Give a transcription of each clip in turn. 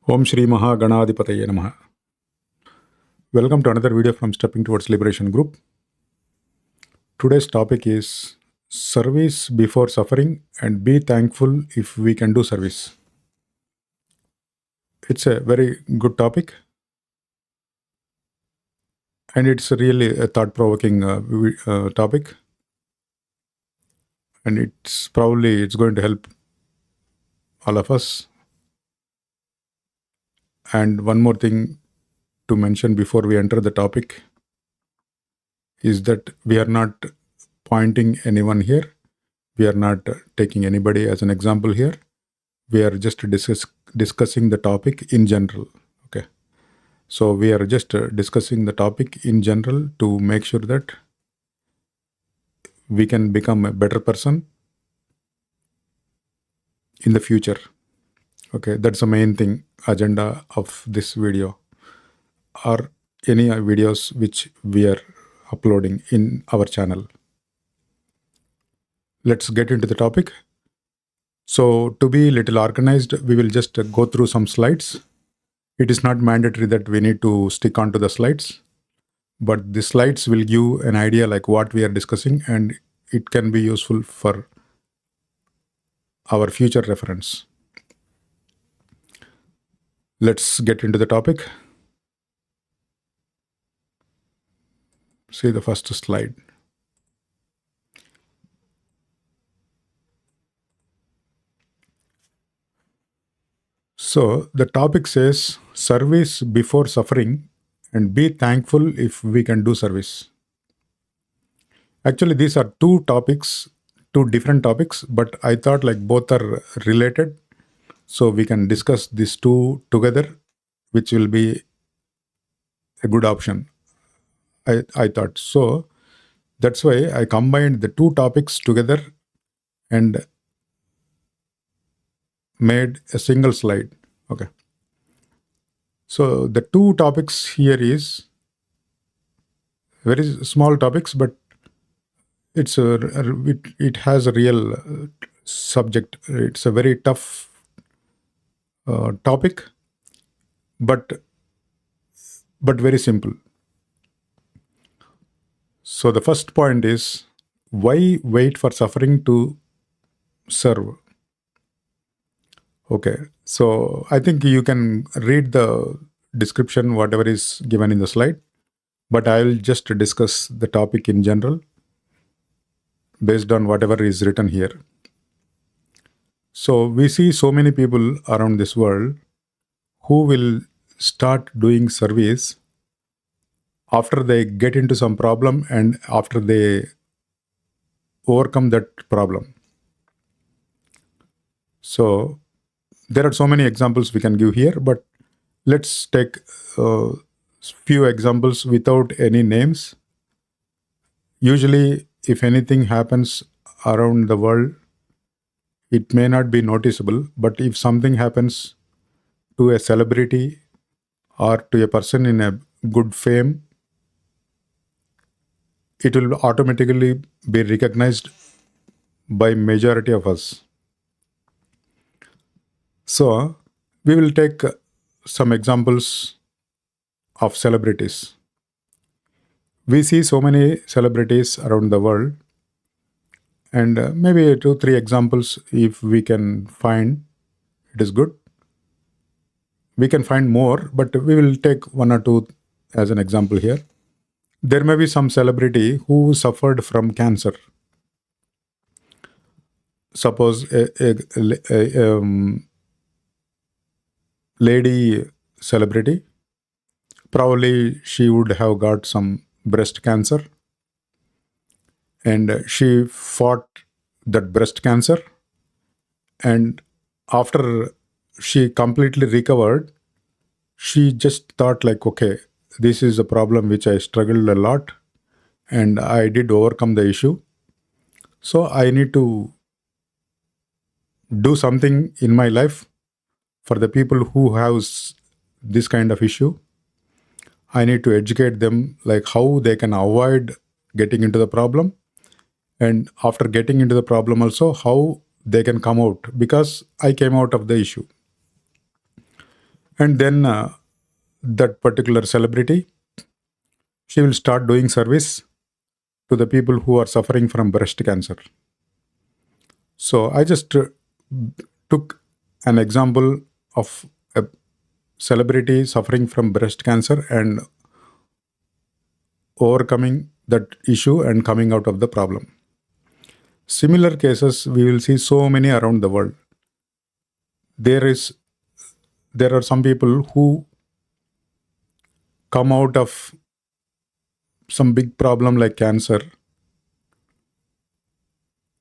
Om Shri Mahaganadhipataye Namaha. Welcome to another video from Stepping Towards Liberation Group. Today's topic is service before suffering and be thankful if we can do service. It's a very good topic and it's really a thought-provoking topic, and it's going to help all of us. And one more thing to mention before we enter the topic is that we are not pointing anyone here. We are not taking anybody as an example here. We are just discussing the topic in general. Okay. So we are just discussing the topic in general to make sure that we can become a better person in the future. Okay. That's the main thing, agenda of this video or any videos which we are uploading in our channel. Let's get into the topic. So to be a little organized, we will just go through some slides. It is not mandatory that we need to stick onto the slides, but the slides will give an idea like what we are discussing, and it can be useful for our future reference. Let's get into the topic. See the first slide. So the topic says service before suffering and be thankful if we can do service. Actually, these are two different topics, but I thought like both are related. So we can discuss these two together, which will be a good option. I thought. So that's why I combined the two topics together and made a single slide. Okay. So the two topics here is very small topics, but it has a real subject. It's a very tough topic, but very simple. So the first point is, why wait for suffering to serve? Okay, so I think you can read the description, whatever is given in the slide, but I will just discuss the topic in general based on whatever is written here. So we see so many people around this world who will start doing service after they get into some problem and after they overcome that problem. So there are so many examples we can give here, but let's take a few examples without any names. Usually, if anything happens around the world, it may not be noticeable, but if something happens to a celebrity or to a person in a good fame, it will automatically be recognized by majority of us. So we will take some examples of celebrities. We see so many celebrities around the world, and maybe 2-3 examples if we can find, it is good. We can find more, but we will take 1 or 2 as an example here. There may be some celebrity who suffered from cancer. Suppose a lady celebrity, probably she would have got some breast cancer, and she fought that breast cancer, and after she completely recovered, she just thought like, okay, this is a problem which I struggled a lot and I did overcome the issue. So I need to do something in my life for the people who have this kind of issue. I need to educate them like how they can avoid getting into the problem, and after getting into the problem also how they can come out, because I came out of the issue. And then that particular celebrity, she will start doing service to the people who are suffering from breast cancer. So I just took an example of a celebrity suffering from breast cancer and overcoming that issue and coming out of the problem. Similar cases we will see so many around the world. There is there are some people who come out of some big problem like cancer,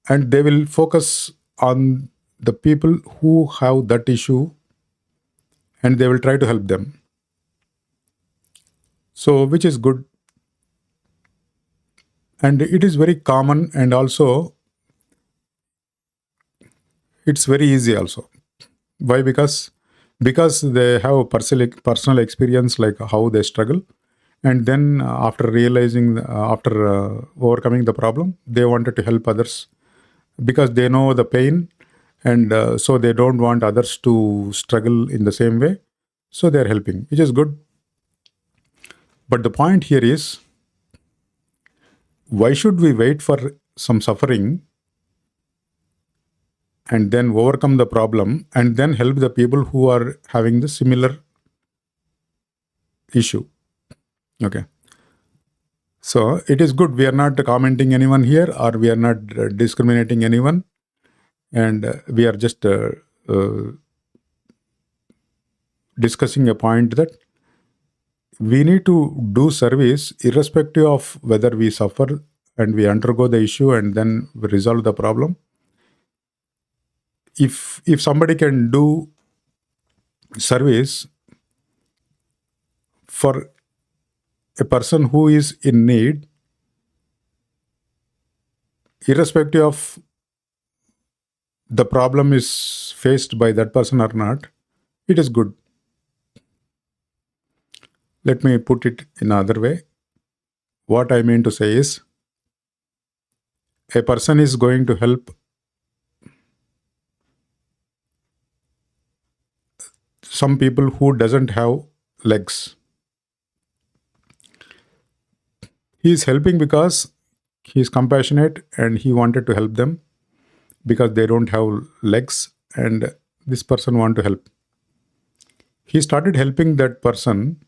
and they will focus on the people who have that issue, and they will try to help them. So which is good, and it is very common, and also it's very easy also. Why? Because they have a personal experience like how they struggle, and then after realizing after overcoming the problem, they wanted to help others because they know the pain, and so they don't want others to struggle in the same way, so they're helping, which is good. But the point here is, why should we wait for some suffering and then overcome the problem and then help the people who are having the similar issue? Okay. So it is good. We are not commenting anyone here, or we are not discriminating anyone, and we are just discussing a point that we need to do service irrespective of whether we suffer and we undergo the issue and then we resolve the problem. If somebody can do service for a person who is in need, irrespective of the problem is faced by that person or not, it is good. Let me put it in another way. What I mean to say is, a person is going to help some people who doesn't have legs. He is helping because he is compassionate and he wanted to help them because they don't have legs, and this person want to help. He started helping that person,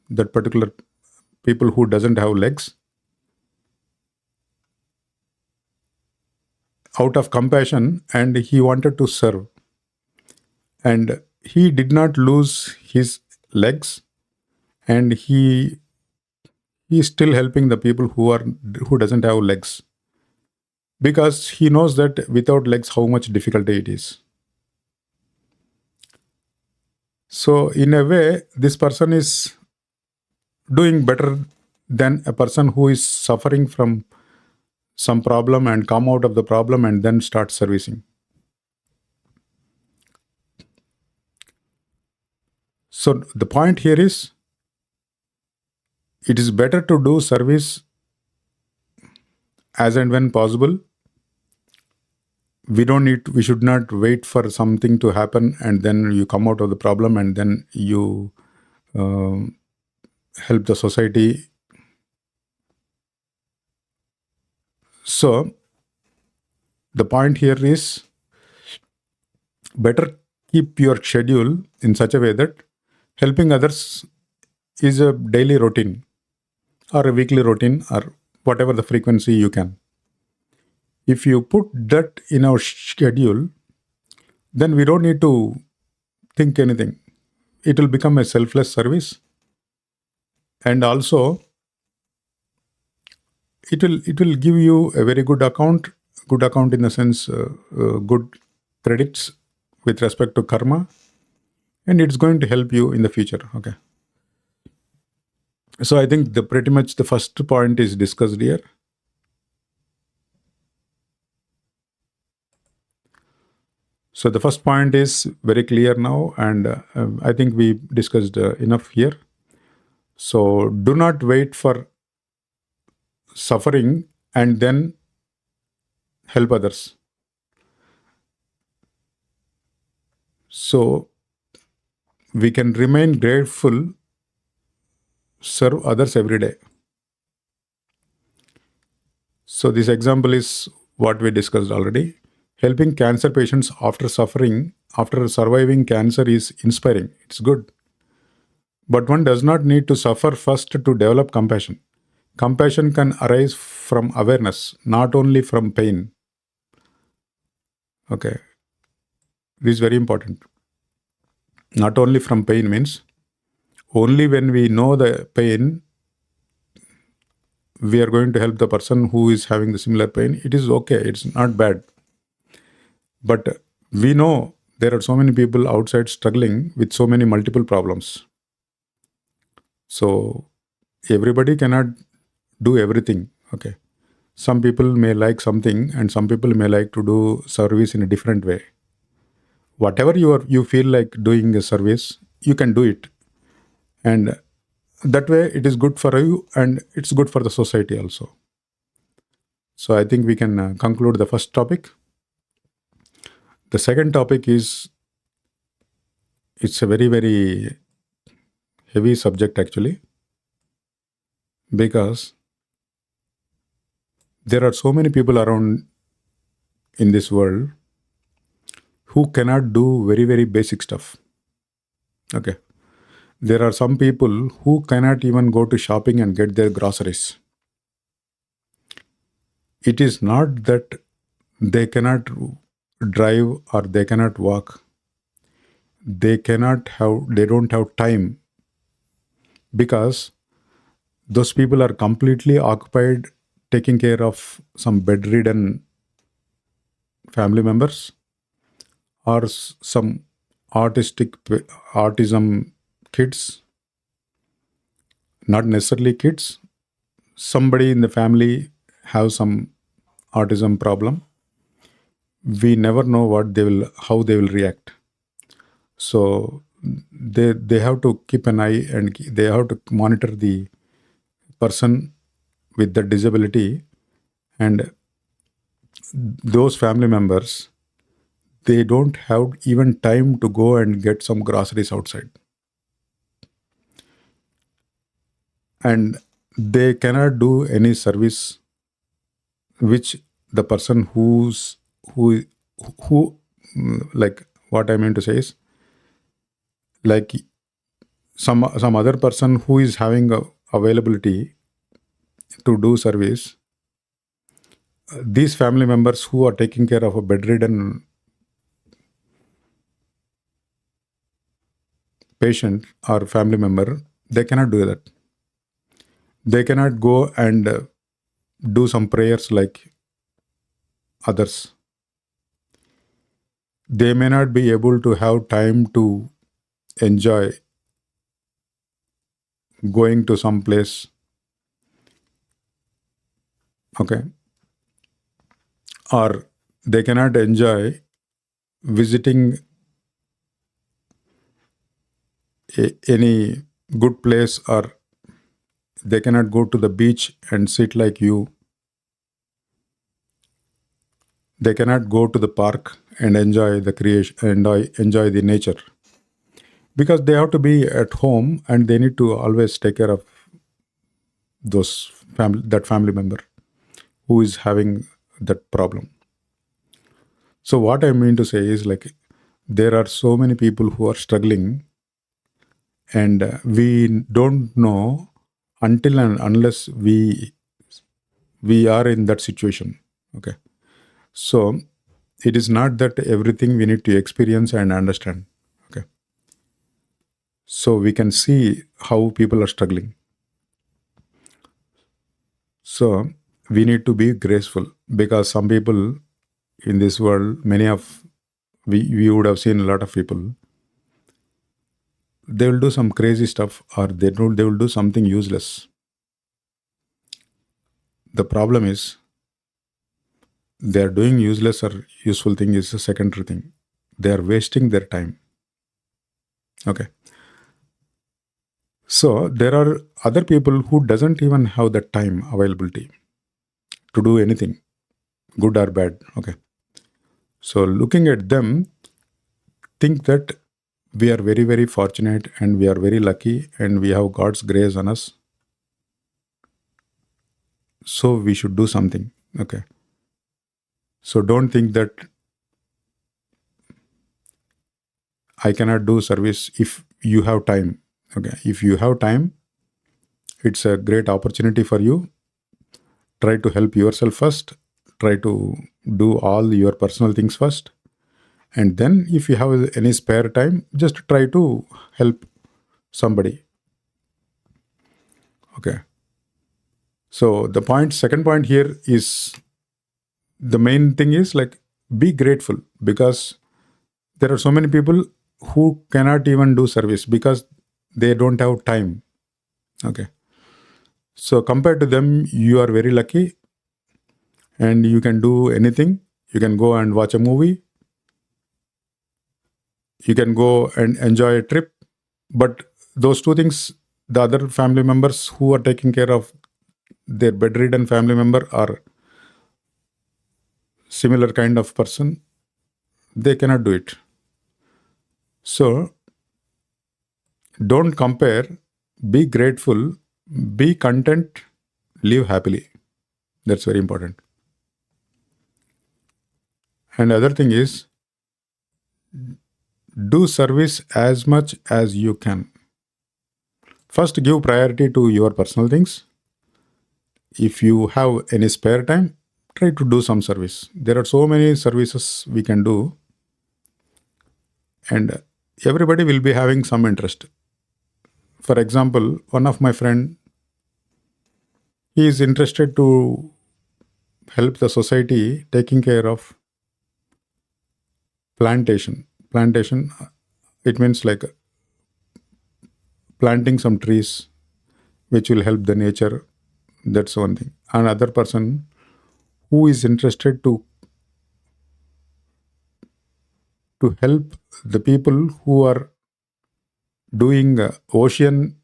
that particular people who doesn't have legs, out of compassion, and he wanted to serve. And he did not lose his legs, and he is still helping the people who doesn't have legs, because he knows that without legs how much difficulty it is. So in a way, this person is doing better than a person who is suffering from some problem and come out of the problem and then start servicing. So the point here is, it is better to do service as and when possible. We should not wait for something to happen and then you come out of the problem and then you um help the society. So the point here is, better keep your schedule in such a way that helping others is a daily routine or a weekly routine or whatever the frequency you can. If you put that in our schedule, then we don't need to think anything. It will become a selfless service, and also it will give you a very good account in the sense good credits with respect to karma, and it's going to help you in the future. Okay. So I think the pretty much the first point is discussed here. So the first point is very clear now, and I think we discussed enough here. So do not wait for suffering and then help others. So we can remain grateful, serve others every day. So this example is what we discussed already. Helping cancer patients after surviving cancer is inspiring. It's good. But one does not need to suffer first to develop compassion. Compassion can arise from awareness, not only from pain. Okay, this is very important. Not only from pain means only when we know the pain, we are going to help the person who is having the similar pain. It is okay, it's not bad. But we know there are so many people outside struggling with so many multiple problems. So everybody cannot do everything. Okay. Some people may like something and some people may like to do service in a different way. Whatever you feel like doing a service, you can do it. And that way it is good for you and it's good for the society also. So I think we can conclude the first topic. The second topic is, it's a very, very heavy subject actually, because there are so many people around in this world who cannot do very, very basic stuff. Okay. There are some people who cannot even go to shopping and get their groceries. It is not that they cannot drive or they cannot walk. They don't have time, because those people are completely occupied taking care of some bedridden family members or some autism kids, not necessarily kids. Somebody in the family have some autism problem. We never know how they will react. So they have to keep an eye and they have to monitor the person with the disability, and those family members, they don't have even time to go and get some groceries outside, and they cannot do any service which the person who who like, what I mean to say is, like, some other person who is having availability to do service, these family members who are taking care of a bedridden patient or family member, they cannot do that. They cannot go and do some prayers like others. They may not be able to have time to enjoy going to some place. Okay. Or they cannot enjoy visiting any good place, or they cannot go to the beach and sit like you. They cannot go to the park and enjoy the creation and enjoy the nature, because they have to be at home and they need to always take care of that family member who is having that problem. So what I mean to say is, like, there are so many people who are struggling, and we don't know until and unless we are in that situation. Okay. So it is not that everything we need to experience and understand. Okay. So we can see how people are struggling. So we need to be graceful, because some people in this world, we would have seen a lot of people, they will do some crazy stuff, or they will do something useless. The problem is, they are doing useless or useful thing is a secondary thing. They are wasting their time. Okay. So there are other people who doesn't even have the time availability to do anything, good or bad. Okay. So looking at them, think that we are very, very fortunate and we are very lucky and we have God's grace on us. So we should do something. Okay. So don't think that I cannot do service if you have time. Okay. If you have time, it's a great opportunity for you. Try to help yourself first. Try to do all your personal things first. And then if you have any spare time, just try to help somebody. Okay. So the second point here is the main thing is like be grateful, because there are so many people who cannot even do service because they don't have time. Okay. So compared to them, you are very lucky and you can do anything. You can go and watch a movie. You can go and enjoy a trip. But those two things, the other family members who are taking care of their bedridden family member or similar kind of person, they cannot do it. So don't compare, be grateful, be content, live happily. That's very important. And other thing is, do service as much as you can. First, give priority to your personal things. If you have any spare time, try to do some service. There are so many services we can do, and everybody will be having some interest. For example, one of my friend, he is interested to help the society taking care of plantation. Plantation, it means like planting some trees which will help the nature. That's one thing. Another person who is interested to help the people who are doing ocean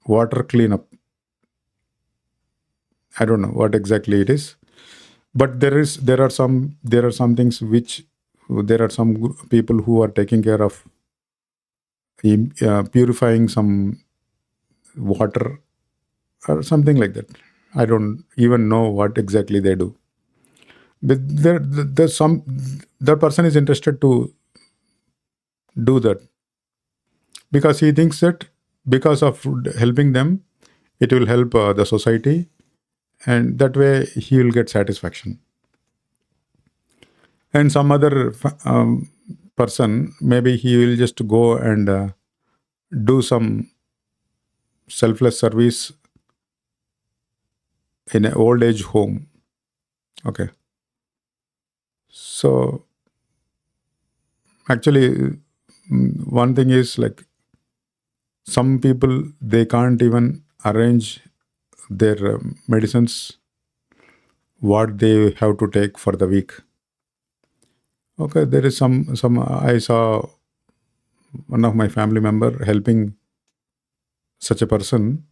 water cleanup. I don't know what exactly it is, but there are some things which there are some people who are taking care of purifying some water or something like that. I don't even know what exactly they do. But there's some that person is interested to do that because he thinks that because of helping them, it will help the society, and that way he will get satisfaction. And some other person, maybe he will just go and do some selfless service in an old age home. Okay. So actually, one thing is like some people they can't even arrange their medicines what they have to take for the week. Okay, there is some I saw one of my family member helping such a person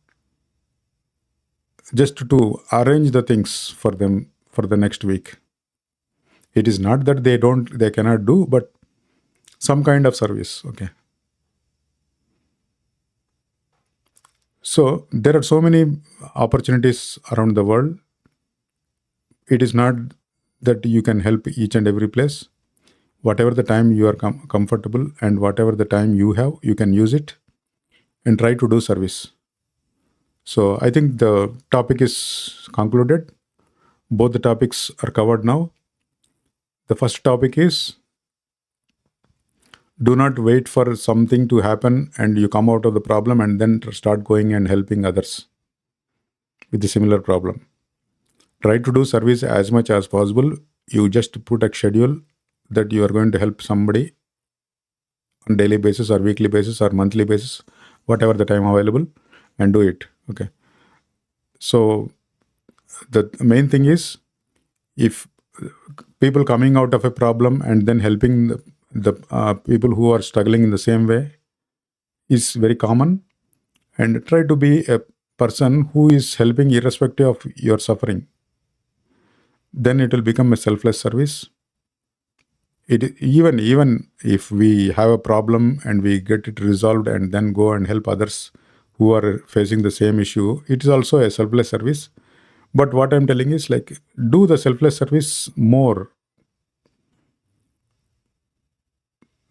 just to arrange the things for them for the next week. It is not that they cannot do, but some kind of service. Okay. So there are so many opportunities around the world. It is not that you can help each and every place. Whatever the time you are comfortable and whatever the time you have, you can use it and try to do service. So I think the topic is concluded. Both the topics are covered now. The first topic is do not wait for something to happen and you come out of the problem and then start going and helping others with a similar problem. Try to do service as much as possible. You just put a schedule that you are going to help somebody on daily basis or weekly basis or monthly basis, whatever the time available, and do it. Okay. So the main thing is if people coming out of a problem and then helping the people who are struggling in the same way is very common, and try to be a person who is helping irrespective of your suffering, then it will become a selfless service. Even if we have a problem and we get it resolved and then go and help others who are facing the same issue, it is also a selfless service. But what I'm telling is, like, do the selfless service more.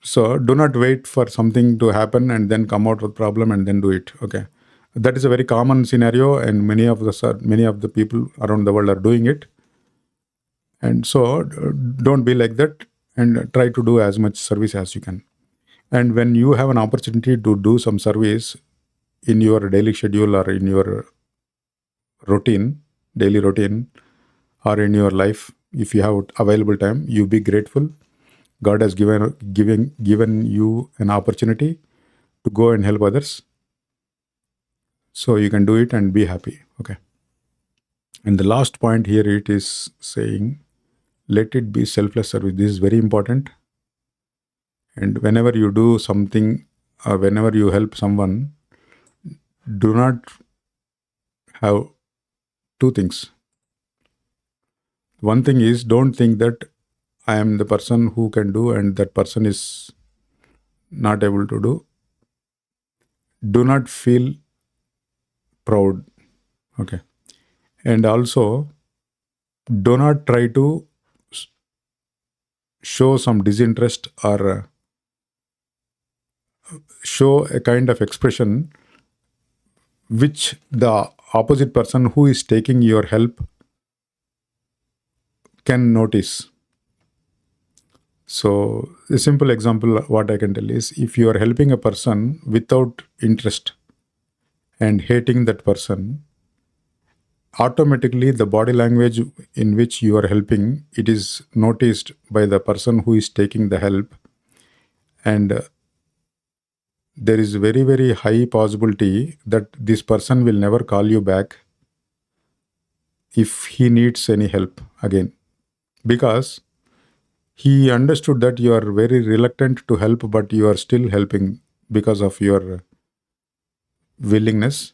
So do not wait for something to happen and then come out with problem and then do it. Okay, that is a very common scenario, and many of the people around the world are doing it. And so don't be like that, and try to do as much service as you can. And when you have an opportunity to do some service in your daily schedule or in your routine, daily routine, or in your life, if you have available time, you be grateful. God has given you an opportunity to go and help others, so you can do it and be happy. Okay. And the last point here, it is saying, let it be selfless service. This is very important. And whenever you do something, whenever you help someone, do not have two things. One thing is, don't think that I am the person who can do and that person is not able to do. Do not feel proud. Okay. And also, do not try to show some disinterest or show a kind of expression which the opposite person who is taking your help can notice. So, a simple example, what I can tell is, if you are helping a person without interest and hating that person, automatically the body language in which you are helping, it is noticed by the person who is taking the help. And there is very, very high possibility that this person will never call you back if he needs any help again, because he understood that you are very reluctant to help, but you are still helping because of your willingness.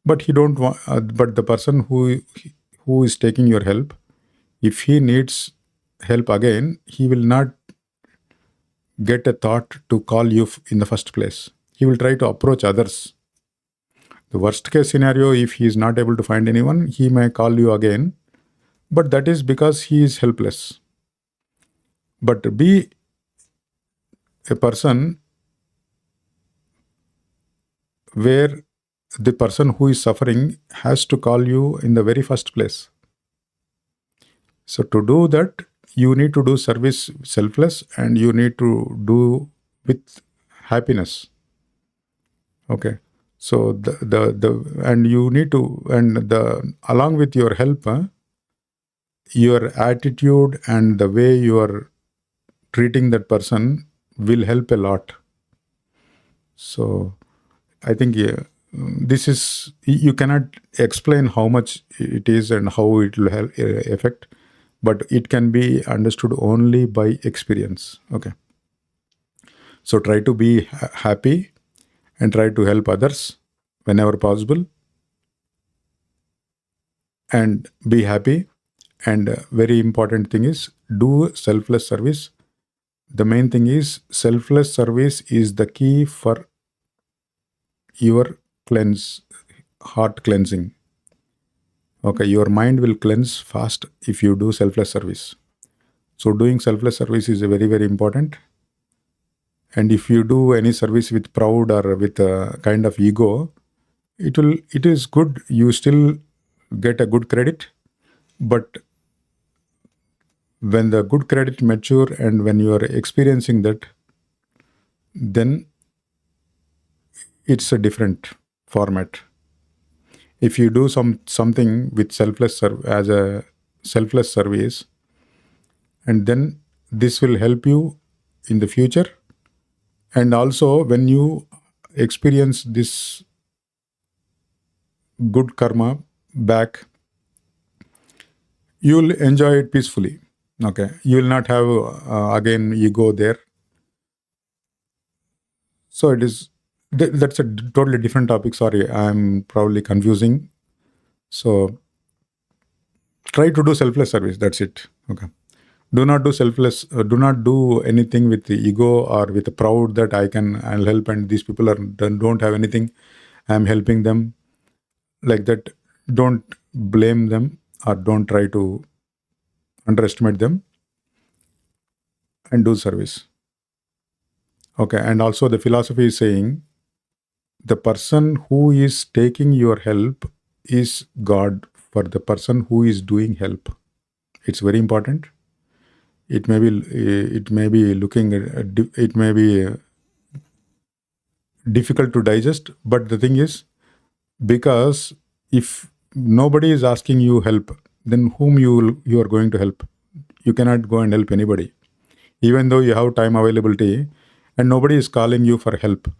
But he don't want. But the person who is taking your help, if he needs help again, he will not get a thought to call you in the first place. He will try to approach others. The worst case scenario, if he is not able to find anyone, he may call you again, but that is because he is helpless. But be a person where the person who is suffering has to call you in the very first place. So to do that, you need to do service selfless, and you need to do with happiness. Okay. So the and you need to, and the along with your help, your attitude and the way you are treating that person will help a lot. So I think, yeah, this is, you cannot explain how much it is and how it will help, affect, but it can be understood only by experience. Okay. So try to be happy and try to help others whenever possible, and be happy. And very important thing is, do selfless service. The main thing is, selfless service is the key for your cleanse, heart cleansing. Okay, your mind will cleanse fast if you do selfless service. So doing selfless service is very, very important. And if you do any service with proud or with a kind of ego, it is good. You still get a good credit, but when the good credit mature and when you are experiencing that, then it's a different format. If you do something with as a selfless service, and then this will help you in the future. And also, when you experience this good karma back, you will enjoy it peacefully. Okay, you will not have again ego there. So it is, that's a totally different topic. Sorry, I'm probably confusing. So try to do selfless service. That's it. Okay. Do not do selfless. Do not do anything with the ego or with the proud that I'll help, and these people don't have anything. I'm helping them like that. Don't blame them or don't try to underestimate them, and do service. Okay, and also the philosophy is saying the person who is taking your help is God for the person who is doing help. It's very important. It may be difficult to digest, but the thing is, because if nobody is asking you help, then whom you are going to help? You cannot go and help anybody, even though you have time availability, and nobody is calling you for help.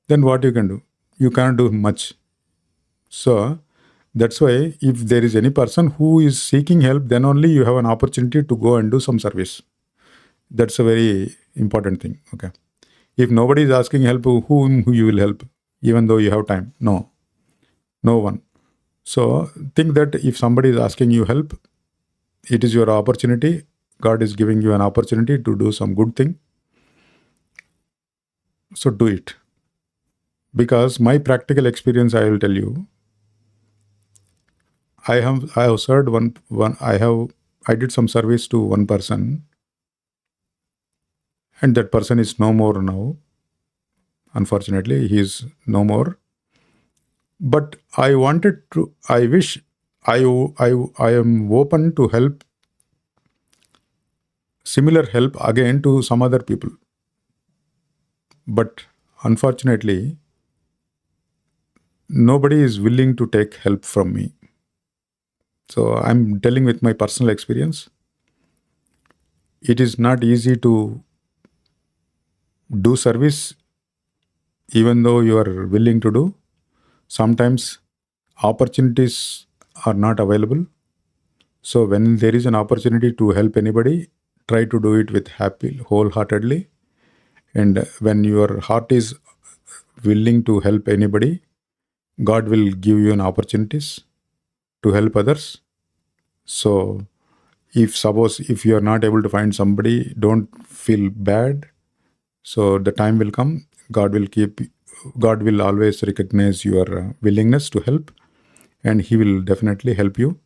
Then what you can do? You cannot do much. So that's why if there is any person who is seeking help, then only you have an opportunity to go and do some service. That's a very important thing. Okay. If nobody is asking help, who you will help, even though you have time? No, no one. So think that if somebody is asking you help, it is your opportunity. God is giving you an opportunity to do some good thing. So do it. Because my practical experience, I will tell you, I have served one I did some service to one person, and that person is no more now. Unfortunately, he is no more. But I wish I am open to help similar help again to some other people. But unfortunately, nobody is willing to take help from me. So I'm telling with my personal experience. It is not easy to do service even though you are willing to do. Sometimes opportunities are not available. So when there is an opportunity to help anybody, try to do it with happy, wholeheartedly. And when your heart is willing to help anybody, God will give you an opportunities to help others. So if suppose if you are not able to find somebody, don't feel bad. So the time will come. God will always recognize your willingness to help, and He will definitely help you.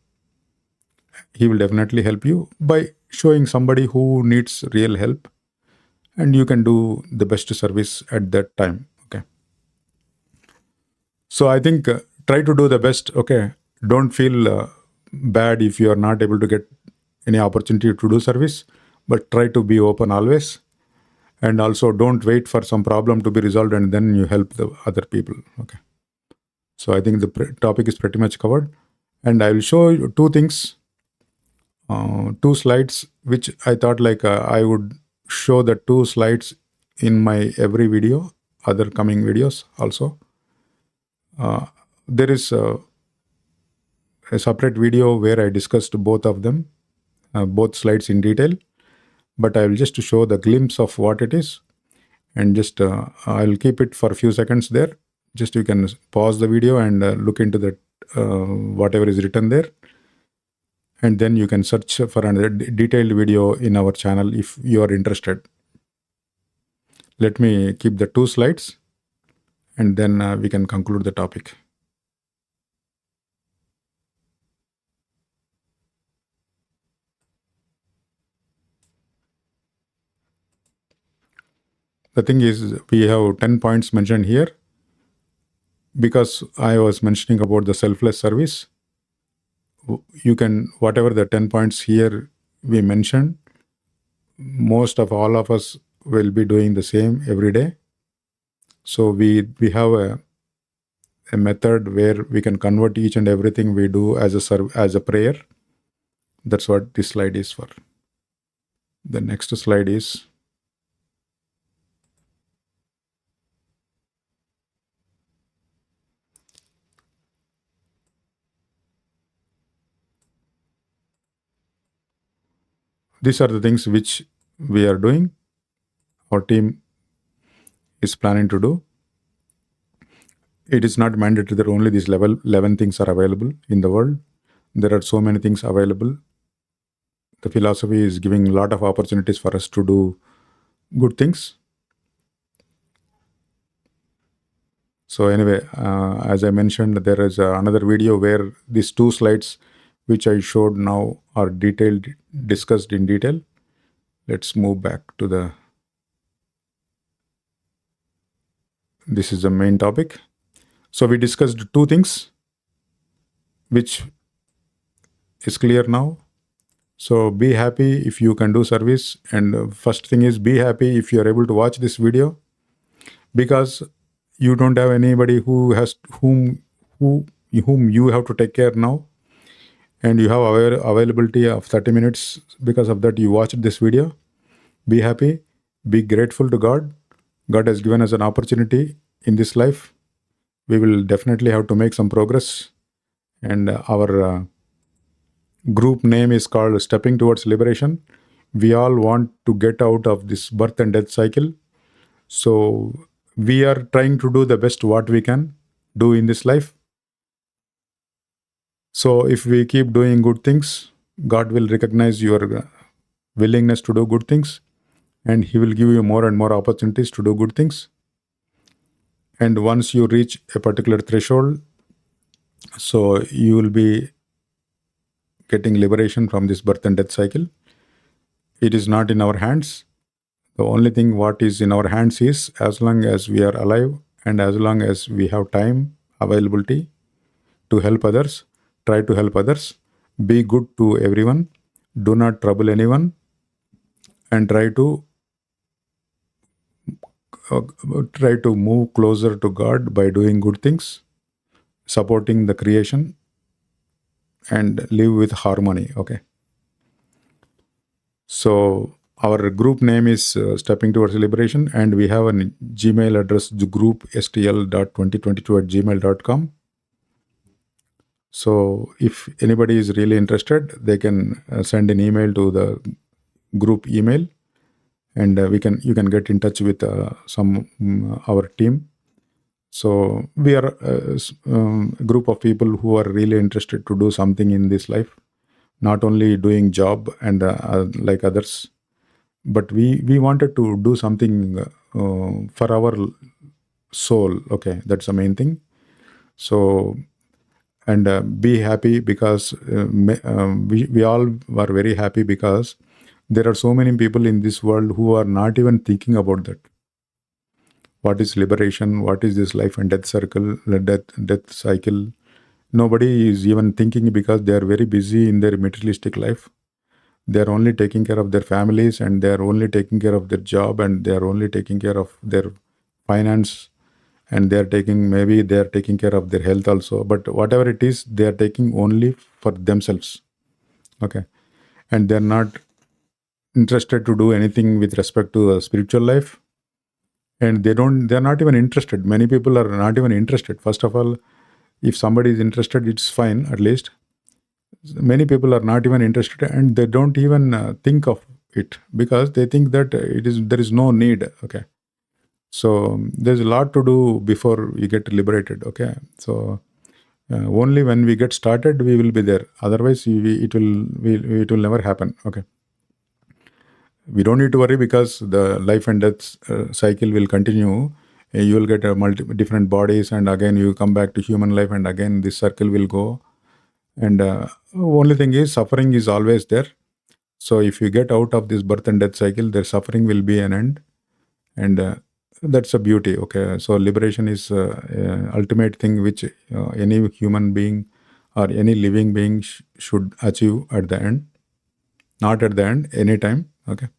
He will definitely help you by showing somebody who needs real help, and you can do the best service at that time. Okay. So I think try to do the best. Okay. Don't feel bad if you are not able to get any opportunity to do service, but try to be open always. And also don't wait for some problem to be resolved and then you help the other people. Okay. So I think the topic is pretty much covered. And I will show you two things, two slides, which I thought like I would show the two slides in my every video, other coming videos also. There is a separate video where I discussed both of them, both slides in detail, but I will just show the glimpse of what it is, and just I'll keep it for a few seconds there. Just you can pause the video and look into that whatever is written there, and then you can search for another detailed video in our channel if you are interested. Let me keep the two slides, and then we can conclude the topic. The thing is, we have 10 points mentioned here because I was mentioning about the selfless service. You can, whatever the 10 points here we mentioned, most of all of us will be doing the same every day. So we have a method where we can convert each and everything we do as a prayer. That's what this slide is for. The next slide is these are the things which we are doing. Our team is planning to do. It is not mandatory that only these 11 things are available in the world. There are so many things available the philosophy is giving a lot of opportunities for us to do good things. So anyway, as I mentioned, there is another video where these two slides which I showed now are discussed in detail. Let's move back to this is the main topic. So we discussed two things which is clear now. So be happy if you can do service. And first thing is, be happy if you are able to watch this video, because you don't have anybody who whom you have to take care now, and you have availability of 30 minutes. Because of that, you watched this video. Be happy, be grateful to God. God has given us an opportunity in this life. We will definitely have to make some progress, and our group name is called Stepping Towards Liberation. We all want to get out of this birth and death cycle. So we are trying to do the best what we can do in this life. So if we keep doing good things, God will recognize your willingness to do good things, and He will give you more and more opportunities to do good things. And once you reach a particular threshold, so you will be getting liberation from this birth and death cycle. It is not in our hands. The only thing what is in our hands is, as long as we are alive and as long as we have time, availability to help others, try to help others, be good to everyone, do not trouble anyone, and uh, try to move closer to God by doing good things, supporting the creation, and live with harmony. Okay. So our group name is Stepping Towards Liberation, and we have a Gmail address, the group stl.2022@gmail.com. So if anybody is really interested, they can send an email to the group email, and you can get in touch with our team. So we are a group of people who are really interested to do something in this life, not only doing job and like others, but we wanted to do something for our soul. Okay, that's the main thing. So and be happy, because we all are very happy, because there are so many people in this world who are not even thinking about that. What is liberation? What is this life and death circle, death cycle? Nobody is even thinking, because they are very busy in their materialistic life. They are only taking care of their families, and they are only taking care of their job, and they are only taking care of their finance, and maybe they are taking care of their health also. But whatever it is, they are taking only for themselves. Okay. And they're not interested to do anything with respect to spiritual life, and they're not even interested. Many people are not even interested. First of all, if somebody is interested, it's fine. At least many people are not even interested, and they don't even think of it, because they think that there is no need. Okay. So there's a lot to do before we get liberated. Okay. So only when we get started we will be there. Otherwise it will never happen. Okay. We don't need to worry, because the life and death cycle will continue. You will get different bodies, and again you come back to human life, and again this circle will go. And only thing is, suffering is always there. So if you get out of this birth and death cycle, their suffering will be an end, and that's a beauty. Okay, so liberation is ultimate thing which any human being or any living being should achieve at the end, not at the end, anytime. Okay,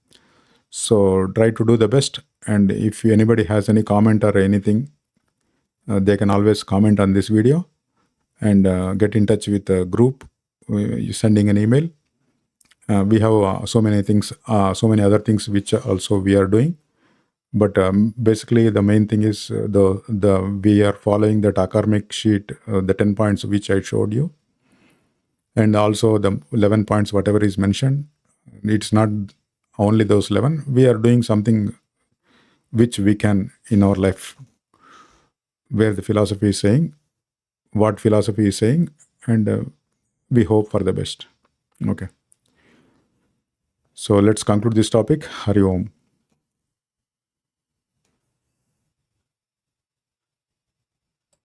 so try to do the best, and if anybody has any comment or anything, they can always comment on this video, and get in touch with the group sending an email. We have so many things, so many other things which also we are doing. But basically, the main thing is the we are following that akarmic sheet, the 10 points which I showed you, and also the 11 points, whatever is mentioned. It's not only those 11. We are doing something which we can in our life, where the philosophy is saying, what philosophy is saying, and we hope for the best. Okay. So let's conclude this topic. Hari Om.